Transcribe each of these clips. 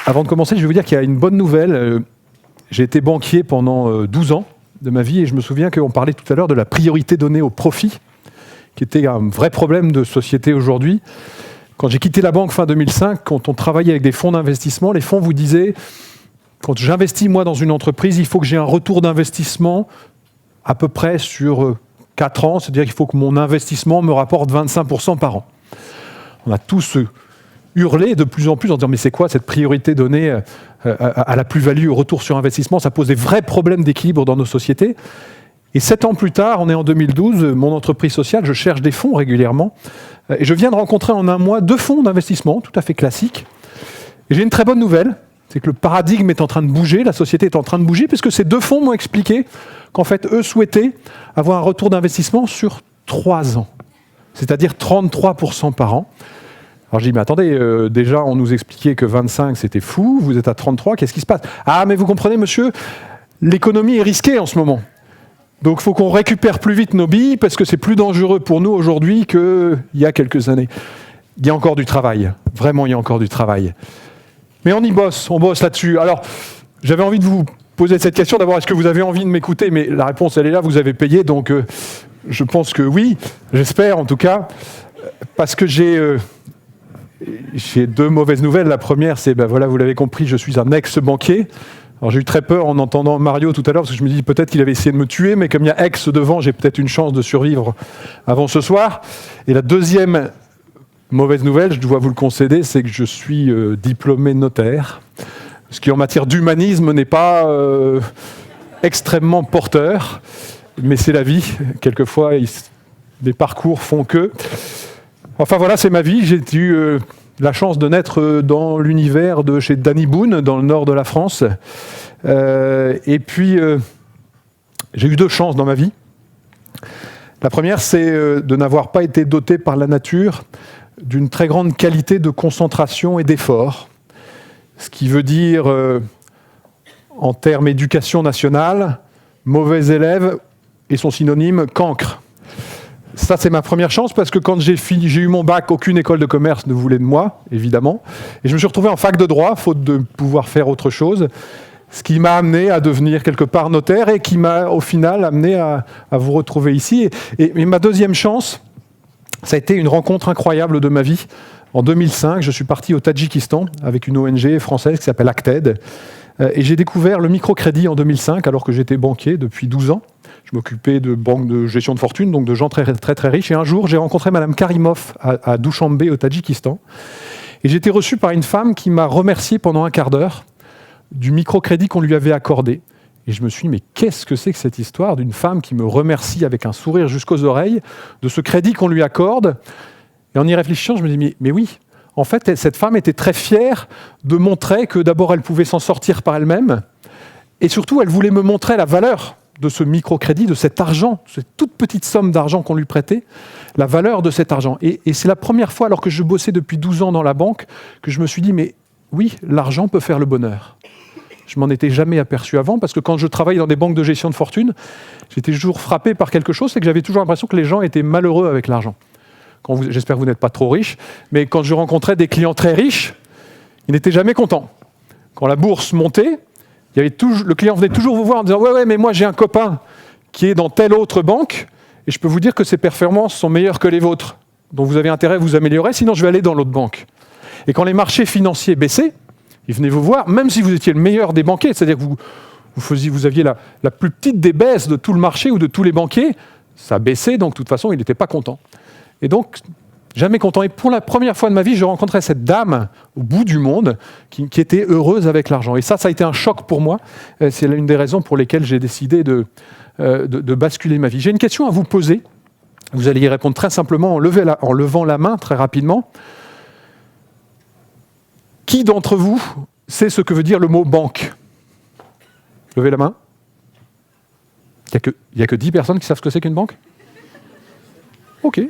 Avant de commencer, je vais vous dire qu'il y a une bonne nouvelle. J'ai été banquier pendant 12 ans de ma vie et je me souviens qu'on parlait tout à l'heure de la priorité donnée au profit, qui était un vrai problème de société aujourd'hui. Quand j'ai quitté la banque fin 2005, quand on travaillait avec des fonds d'investissement, les fonds vous disaient, quand j'investis moi dans une entreprise, il faut que j'ai un retour d'investissement à peu près sur 4 ans, c'est-à-dire qu'il faut que mon investissement me rapporte 25% par an. On a tous hurlé de plus en plus en disant mais c'est quoi cette priorité donnée à la plus-value, au retour sur investissement? Ça pose des vrais problèmes d'équilibre dans nos sociétés. Et 7 ans plus tard, on est en 2012, mon entreprise sociale, je cherche des fonds régulièrement. Et je viens de rencontrer en un mois 2 fonds d'investissement tout à fait classiques. Et j'ai une très bonne nouvelle, c'est que le paradigme est en train de bouger, la société est en train de bouger, puisque ces 2 fonds m'ont expliqué qu'en fait, eux souhaitaient avoir un retour d'investissement sur 3 ans, c'est-à-dire 33% par an. Alors je dis, mais attendez, déjà on nous expliquait que 25 c'était fou, vous êtes à 33, qu'est-ce qui se passe? Ah mais vous comprenez monsieur, l'économie est risquée en ce moment. Donc il faut qu'on récupère plus vite nos billes parce que c'est plus dangereux pour nous aujourd'hui qu'il y a quelques années. Il y a encore du travail, vraiment il y a encore du travail. Mais on y bosse, on bosse là-dessus. Alors j'avais envie de vous poser cette question, d'abord est-ce que vous avez envie de m'écouter? Mais la réponse elle est là, vous avez payé, donc je pense que oui, j'espère en tout cas, parce que j'ai 2 mauvaises nouvelles. La première, c'est, voilà, vous l'avez compris, je suis un ex-banquier. Alors j'ai eu très peur en entendant Mario tout à l'heure, parce que je me dis peut-être qu'il avait essayé de me tuer, mais comme il y a ex devant, j'ai peut-être une chance de survivre avant ce soir. Et la deuxième mauvaise nouvelle, je dois vous le concéder, c'est que je suis diplômé notaire, ce qui en matière d'humanisme n'est pas extrêmement porteur, mais c'est la vie. Quelquefois, les parcours font que... Enfin voilà, c'est ma vie. J'ai eu la chance de naître dans l'univers de chez Danny Boone, dans le nord de la France. Et puis, j'ai eu 2 chances dans ma vie. La première, c'est de n'avoir pas été doté par la nature d'une très grande qualité de concentration et d'effort. Ce qui veut dire, en termes éducation nationale, mauvais élève et son synonyme, cancre. Ça, c'est ma première chance, parce que quand j'ai eu mon bac, aucune école de commerce ne voulait de moi, évidemment. Et je me suis retrouvé en fac de droit, faute de pouvoir faire autre chose, ce qui m'a amené à devenir quelque part notaire et qui m'a, au final, amené à vous retrouver ici. Et ma deuxième chance, ça a été une rencontre incroyable de ma vie. En 2005, je suis parti au Tadjikistan avec une ONG française qui s'appelle Acted. Et j'ai découvert le microcrédit en 2005, alors que j'étais banquier depuis 12 ans. Je m'occupais de banques de gestion de fortune, donc de gens très, très, très riches. Et un jour, j'ai rencontré Madame Karimov à Dushanbe, au Tadjikistan. Et j'ai été reçu par une femme qui m'a remercié pendant un quart d'heure du microcrédit qu'on lui avait accordé. Et je me suis dit, mais qu'est-ce que c'est que cette histoire d'une femme qui me remercie avec un sourire jusqu'aux oreilles de ce crédit qu'on lui accorde? Et en y réfléchissant, je me dis, mais oui, en fait, cette femme était très fière de montrer que d'abord, elle pouvait s'en sortir par elle-même. Et surtout, elle voulait me montrer la valeur de ce microcrédit, de cet argent, cette toute petite somme d'argent qu'on lui prêtait, la valeur de cet argent. Et c'est la première fois, alors que je bossais depuis 12 ans dans la banque, que je me suis dit, mais oui, l'argent peut faire le bonheur. Je m'en étais jamais aperçu avant, parce que quand je travaillais dans des banques de gestion de fortune, j'étais toujours frappé par quelque chose, c'est que j'avais toujours l'impression que les gens étaient malheureux avec l'argent. J'espère que vous n'êtes pas trop riche, mais quand je rencontrais des clients très riches, ils n'étaient jamais contents. Quand la bourse montait, le client venait toujours vous voir en disant « Ouais, mais moi j'ai un copain qui est dans telle autre banque et je peux vous dire que ses performances sont meilleures que les vôtres. Donc vous avez intérêt à vous améliorer, sinon je vais aller dans l'autre banque. » Et quand les marchés financiers baissaient, ils venaient vous voir, même si vous étiez le meilleur des banquiers, c'est-à-dire que vous aviez la plus petite des baisses de tout le marché ou de tous les banquiers, ça baissait, donc de toute façon, il n'était pas content. Et donc, jamais content. Et pour la première fois de ma vie, je rencontrais cette dame au bout du monde qui était heureuse avec l'argent. Et ça a été un choc pour moi. C'est l'une des raisons pour lesquelles j'ai décidé de basculer ma vie. J'ai une question à vous poser. Vous allez y répondre très simplement en levant la main très rapidement. Qui d'entre vous sait ce que veut dire le mot banque? Levez la main. Il n'y a que 10 personnes qui savent ce que c'est qu'une banque? Ok.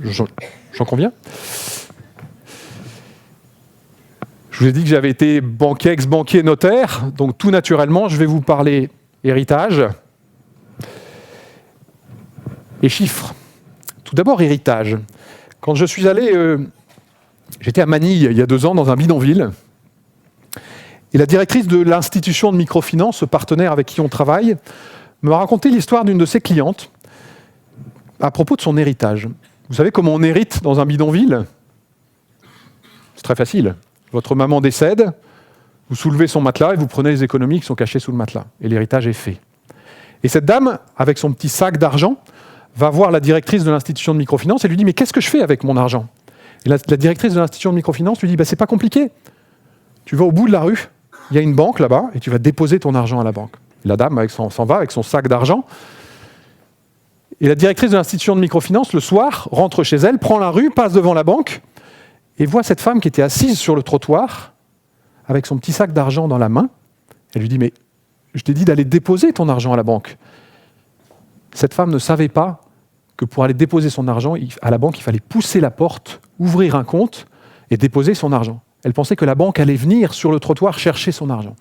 J'en conviens. Je vous ai dit que j'avais été banquier, ex-banquier, notaire, donc tout naturellement, je vais vous parler héritage et chiffres. Tout d'abord, héritage. Quand je suis allé, j'étais à Manille il y a 2 ans dans un bidonville, Et la directrice de l'institution de microfinance, ce partenaire avec qui on travaille, me raconté l'histoire d'une de ses clientes à propos de son héritage. Vous savez comment on hérite dans un bidonville ? C'est très facile. Votre maman décède, vous soulevez son matelas et vous prenez les économies qui sont cachées sous le matelas. Et l'héritage est fait. Et cette dame, avec son petit sac d'argent, va voir la directrice de l'institution de microfinance et lui dit « Mais qu'est-ce que je fais avec mon argent ?» Et la directrice de l'institution de microfinance lui dit « C'est pas compliqué. Tu vas au bout de la rue, il y a une banque là-bas et tu vas déposer ton argent à la banque. » La dame s'en va avec son sac d'argent. Et la directrice de l'institution de microfinance, le soir, rentre chez elle, prend la rue, passe devant la banque et voit cette femme qui était assise sur le trottoir avec son petit sac d'argent dans la main. Elle lui dit « Mais je t'ai dit d'aller déposer ton argent à la banque. » Cette femme ne savait pas que pour aller déposer son argent à la banque, il fallait pousser la porte, ouvrir un compte et déposer son argent. Elle pensait que la banque allait venir sur le trottoir chercher son argent.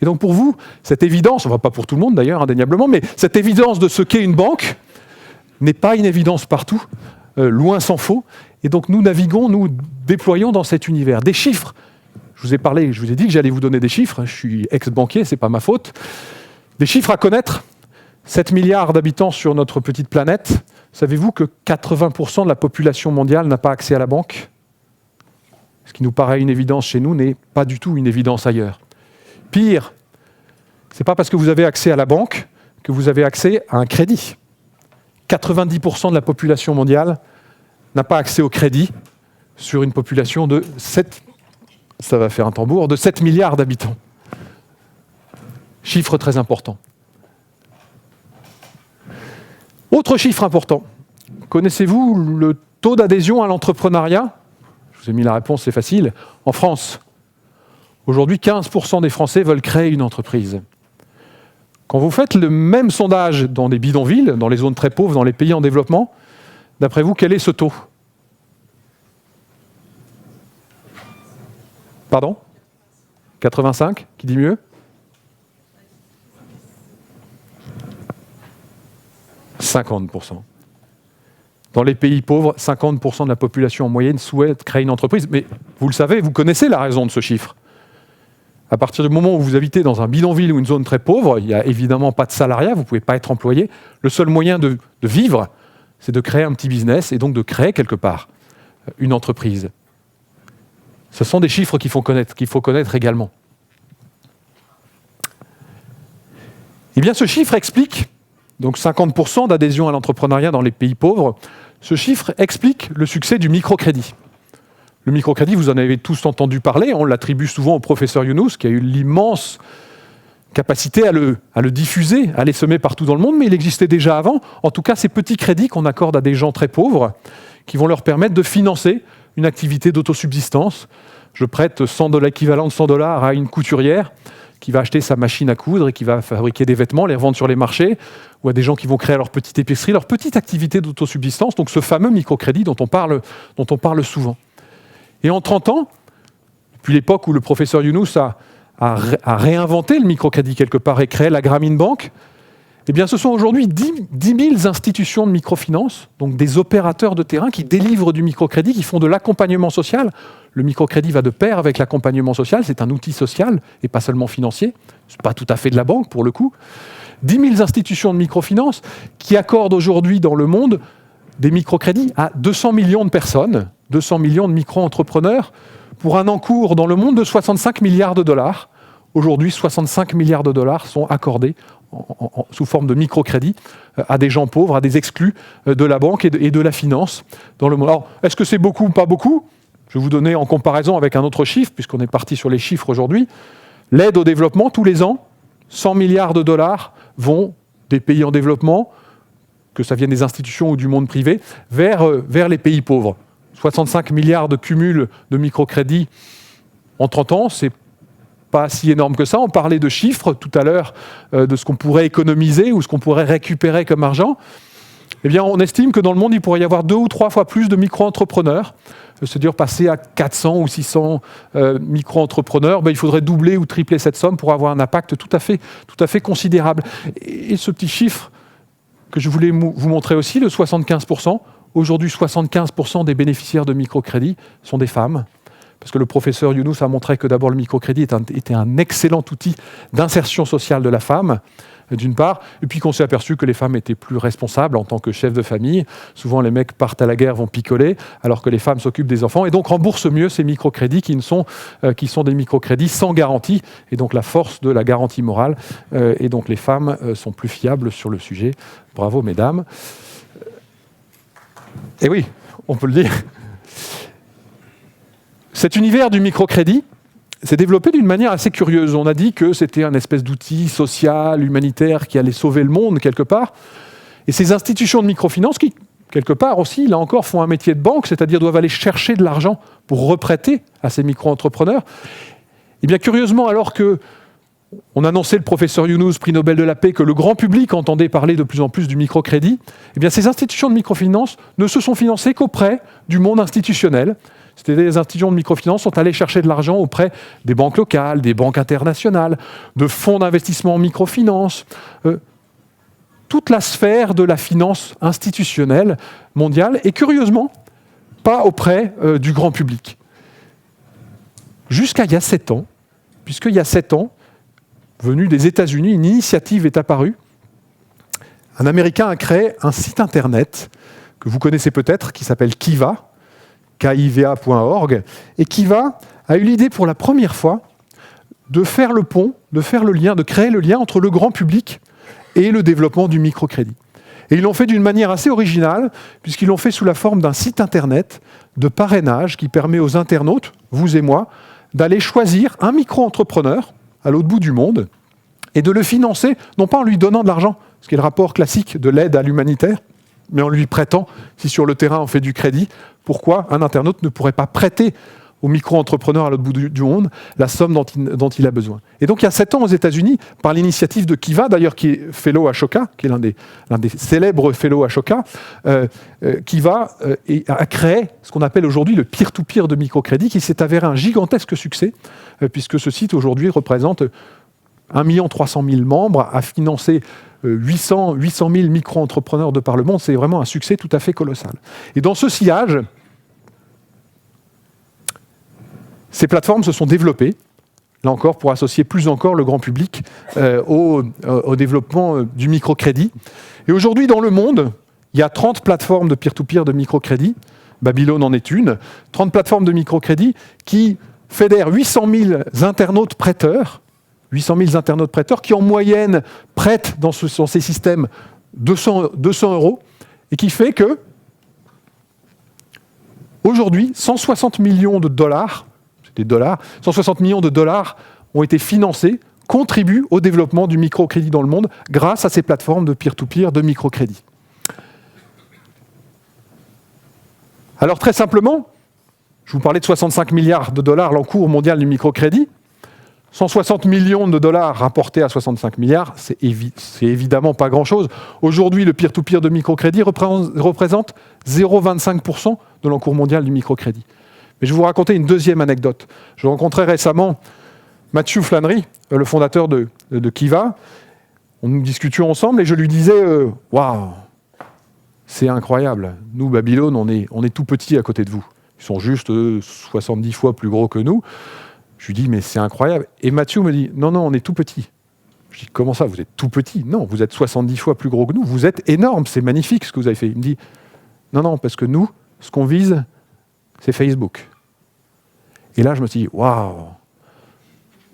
Et donc pour vous, cette évidence, enfin pas pour tout le monde d'ailleurs, indéniablement, mais cette évidence de ce qu'est une banque n'est pas une évidence partout, loin s'en faut. Et donc nous naviguons, nous déployons dans cet univers. Des chiffres, je vous ai dit que j'allais vous donner des chiffres, je suis ex-banquier, c'est pas ma faute. Des chiffres à connaître, 7 milliards d'habitants sur notre petite planète. Savez-vous que 80% de la population mondiale n'a pas accès à la banque ? Ce qui nous paraît une évidence chez nous n'est pas du tout une évidence ailleurs. Pire, ce n'est pas parce que vous avez accès à la banque que vous avez accès à un crédit. 90% de la population mondiale n'a pas accès au crédit sur une population de 7 milliards d'habitants. Chiffre très important. Autre chiffre important. Connaissez-vous le taux d'adhésion à l'entrepreneuriat ? Je vous ai mis la réponse, c'est facile. En France, aujourd'hui, 15% des Français veulent créer une entreprise. Quand vous faites le même sondage dans des bidonvilles, dans les zones très pauvres, dans les pays en développement, d'après vous, quel est ce taux ? Pardon ? 85 ? Qui dit mieux ? 50%. Dans les pays pauvres, 50% de la population en moyenne souhaite créer une entreprise. Mais vous le savez, vous connaissez la raison de ce chiffre. À partir du moment où vous habitez dans un bidonville ou une zone très pauvre, il n'y a évidemment pas de salariat, vous ne pouvez pas être employé. Le seul moyen de vivre, c'est de créer un petit business et donc de créer quelque part une entreprise. Ce sont des chiffres qu'il faut connaître également. Eh bien, ce chiffre explique, donc 50% d'adhésion à l'entrepreneuriat dans les pays pauvres, ce chiffre explique le succès du microcrédit. Le microcrédit, vous en avez tous entendu parler, on l'attribue souvent au professeur Younous, qui a eu l'immense capacité à le diffuser, à les semer partout dans le monde, mais il existait déjà avant. En tout cas, ces petits crédits qu'on accorde à des gens très pauvres, qui vont leur permettre de financer une activité d'autosubsistance. Je prête l'équivalent de $100 à une couturière qui va acheter sa machine à coudre et qui va fabriquer des vêtements, les revendre sur les marchés, ou à des gens qui vont créer leur petite épicerie, leur petite activité d'autosubsistance, donc ce fameux microcrédit dont on parle souvent. Et en 30 ans, depuis l'époque où le professeur Younous a réinventé le microcrédit quelque part et créé la Grameen Bank, eh bien ce sont aujourd'hui 10 000 institutions de microfinance, donc des opérateurs de terrain qui délivrent du microcrédit, qui font de l'accompagnement social. Le microcrédit va de pair avec l'accompagnement social, c'est un outil social et pas seulement financier. Ce n'est pas tout à fait de la banque pour le coup. 10 000 institutions de microfinance qui accordent aujourd'hui dans le monde des microcrédits à 200 millions de personnes, 200 millions de micro-entrepreneurs, pour un encours dans le monde de 65 milliards de dollars. Aujourd'hui, 65 milliards de dollars sont accordés sous forme de microcrédit à des gens pauvres, à des exclus de la banque et de la finance dans le monde. Alors, est-ce que c'est beaucoup ou pas beaucoup ? Je vais vous donner en comparaison avec un autre chiffre, puisqu'on est parti sur les chiffres aujourd'hui. L'aide au développement, tous les ans, 100 milliards de dollars vont des pays en développement, que ça vienne des institutions ou du monde privé, vers les pays pauvres. 65 milliards de cumul de microcrédits en 30 ans, c'est pas si énorme que ça. On parlait de chiffres tout à l'heure, de ce qu'on pourrait économiser ou ce qu'on pourrait récupérer comme argent. Eh bien, on estime que dans le monde, il pourrait y avoir 2 ou 3 fois plus de micro-entrepreneurs. C'est-à-dire passer à 400 ou 600 micro-entrepreneurs, il faudrait doubler ou tripler cette somme pour avoir un impact tout à fait considérable. Et ce petit chiffre que je voulais vous montrer aussi, le 75%, aujourd'hui 75% des bénéficiaires de microcrédits sont des femmes. parce que le professeur Younous a montré que d'abord le microcrédit était un excellent outil d'insertion sociale de la femme, d'une part, et puis qu'on s'est aperçu que les femmes étaient plus responsables en tant que chefs de famille. Souvent, les mecs partent à la guerre, vont picoler, alors que les femmes s'occupent des enfants, et donc remboursent mieux ces microcrédits qui sont des microcrédits sans garantie, et donc la force de la garantie morale, et donc les femmes sont plus fiables sur le sujet. Bravo, mesdames. Et oui, on peut le dire. Cet univers du microcrédit s'est développé d'une manière assez curieuse. On a dit que c'était un espèce d'outil social, humanitaire, qui allait sauver le monde quelque part. Et ces institutions de microfinance qui, quelque part aussi, là encore, font un métier de banque, c'est-à-dire doivent aller chercher de l'argent pour reprêter à ces micro-entrepreneurs. Et bien curieusement, alors que on annonçait, le professeur Younous, prix Nobel de la paix, que le grand public entendait parler de plus en plus du microcrédit, eh bien ces institutions de microfinance ne se sont financées qu'auprès du monde institutionnel. C'est-à-dire les institutions de microfinance sont allées chercher de l'argent auprès des banques locales, des banques internationales, de fonds d'investissement en microfinance, toute la sphère de la finance institutionnelle mondiale, et curieusement, pas auprès du grand public. Jusqu'à il y a 7 ans, puisqu'il y a 7 ans, venu des États-Unis, une initiative est apparue. Un Américain a créé un site internet que vous connaissez peut-être, qui s'appelle Kiva, kiva.org, et Kiva a eu l'idée pour la première fois de faire le pont, de faire le lien, de créer le lien entre le grand public et le développement du microcrédit. Et ils l'ont fait d'une manière assez originale, puisqu'ils l'ont fait sous la forme d'un site internet de parrainage qui permet aux internautes, vous et moi, d'aller choisir un micro-entrepreneur à l'autre bout du monde et de le financer, non pas en lui donnant de l'argent, ce qui est le rapport classique de l'aide à l'humanitaire, mais en lui prêtant, si sur le terrain on fait du crédit. Pourquoi un internaute ne pourrait pas prêter au micro-entrepreneur à l'autre bout du monde la somme dont il a besoin? Et donc il y a 7 ans aux États-Unis, par l'initiative de Kiva, d'ailleurs qui est fellow Ashoka, qui est l'un des célèbres fellow Ashoka, Kiva a créé ce qu'on appelle aujourd'hui le peer-to-peer de microcrédit, qui s'est avéré un gigantesque succès, puisque ce site aujourd'hui représente 1 300 000 membres, a financé 800 000 micro-entrepreneurs de par le monde. C'est vraiment un succès tout à fait colossal. Et dans ce sillage, ces plateformes se sont développées, là encore, pour associer plus encore le grand public au développement du microcrédit. Et aujourd'hui, dans le monde, il y a 30 plateformes de peer-to-peer de microcrédit. Babylone en est une. 30 plateformes de microcrédit qui fédèrent 800 000 internautes prêteurs, 800 000 internautes prêteurs qui, en moyenne, prêtent dans ces systèmes 200 € et qui fait que, aujourd'hui, 160 millions de dollars, c'est des dollars, 160 millions de dollars ont été financés, contribuent au développement du microcrédit dans le monde grâce à ces plateformes de peer-to-peer de microcrédit. Alors, très simplement, je vous parlais de 65 milliards de dollars l'encours mondial du microcrédit. 160 millions de dollars rapportés à 65 milliards, c'est évidemment pas grand-chose. Aujourd'hui, le peer-to-peer de microcrédit représente 0,25% de l'encours mondial du microcrédit. Mais je vais vous raconter une deuxième anecdote. Je rencontrais récemment Matthew Flannery, le fondateur de Kiva. Nous discutions ensemble et je lui disais « Waouh, c'est incroyable. Nous, Babylone, on est tout petits à côté de vous. Ils sont juste 70 fois plus gros que nous. » Je lui dis, mais c'est incroyable. Et Mathieu me dit, non, on est tout petit. Je dis, comment ça, vous êtes tout petit? Non, vous êtes 70 fois plus gros que nous. Vous êtes énorme, c'est magnifique ce que vous avez fait. Il me dit, non, parce que nous, ce qu'on vise, c'est Facebook. Et là, je me suis dit, waouh,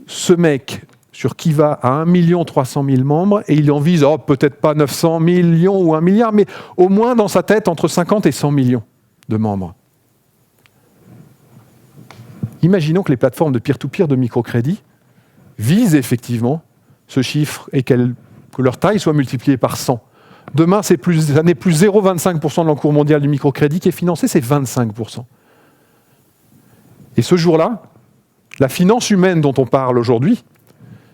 ce mec sur Kiva a 1 300 000 membres et il en vise, peut-être pas 900 millions ou 1 milliard, mais au moins dans sa tête, entre 50 et 100 millions de membres. Imaginons que les plateformes de peer-to-peer de microcrédit visent effectivement ce chiffre et que leur taille soit multipliée par 100. Demain, ça n'est plus 0,25% de l'encours mondial du microcrédit qui est financé, c'est 25%. Et ce jour-là, la finance humaine dont on parle aujourd'hui,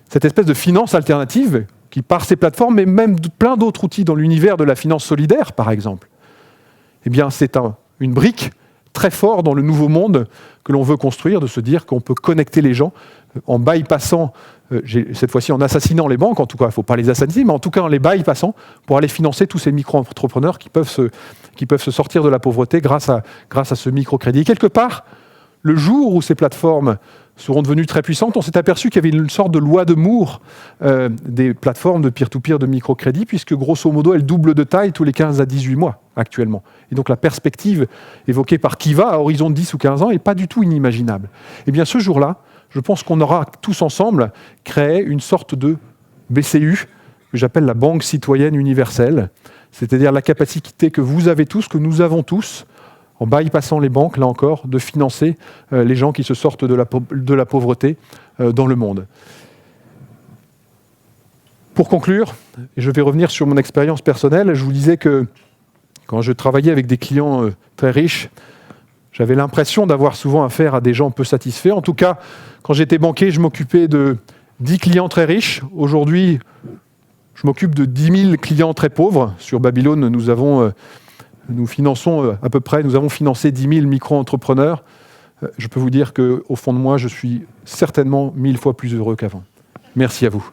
cette espèce de finance alternative qui, par ces plateformes, mais même plein d'autres outils dans l'univers de la finance solidaire, par exemple, eh bien, c'est une brique très fort dans le nouveau monde que l'on veut construire, de se dire qu'on peut connecter les gens en bypassant, cette fois-ci en assassinant les banques, en tout cas il ne faut pas les assassiner, mais en tout cas en les bypassant pour aller financer tous ces micro-entrepreneurs qui peuvent se sortir de la pauvreté grâce à ce microcrédit. Et quelque part, le jour où ces plateformes seront devenues très puissantes, on s'est aperçu qu'il y avait une sorte de loi de Moore des plateformes de peer-to-peer de microcrédit, puisque grosso modo, elles doublent de taille tous les 15 à 18 mois actuellement. Et donc la perspective évoquée par Kiva à horizon de 10 ou 15 ans n'est pas du tout inimaginable. Et bien ce jour-là, je pense qu'on aura tous ensemble créé une sorte de BCU, que j'appelle la Banque citoyenne universelle, c'est-à-dire la capacité que vous avez tous, que nous avons tous, en bypassant les banques, là encore, de financer les gens qui se sortent de la pauvreté dans le monde. Pour conclure, et je vais revenir sur mon expérience personnelle, je vous disais que quand je travaillais avec des clients très riches, j'avais l'impression d'avoir souvent affaire à des gens peu satisfaits. En tout cas, quand j'étais banquier, je m'occupais de 10 clients très riches. Aujourd'hui, je m'occupe de 10 000 clients très pauvres. Sur Babylone, nous avons financé 10 000 micro-entrepreneurs. Je peux vous dire qu'au fond de moi, je suis certainement 1000 fois plus heureux qu'avant. Merci à vous.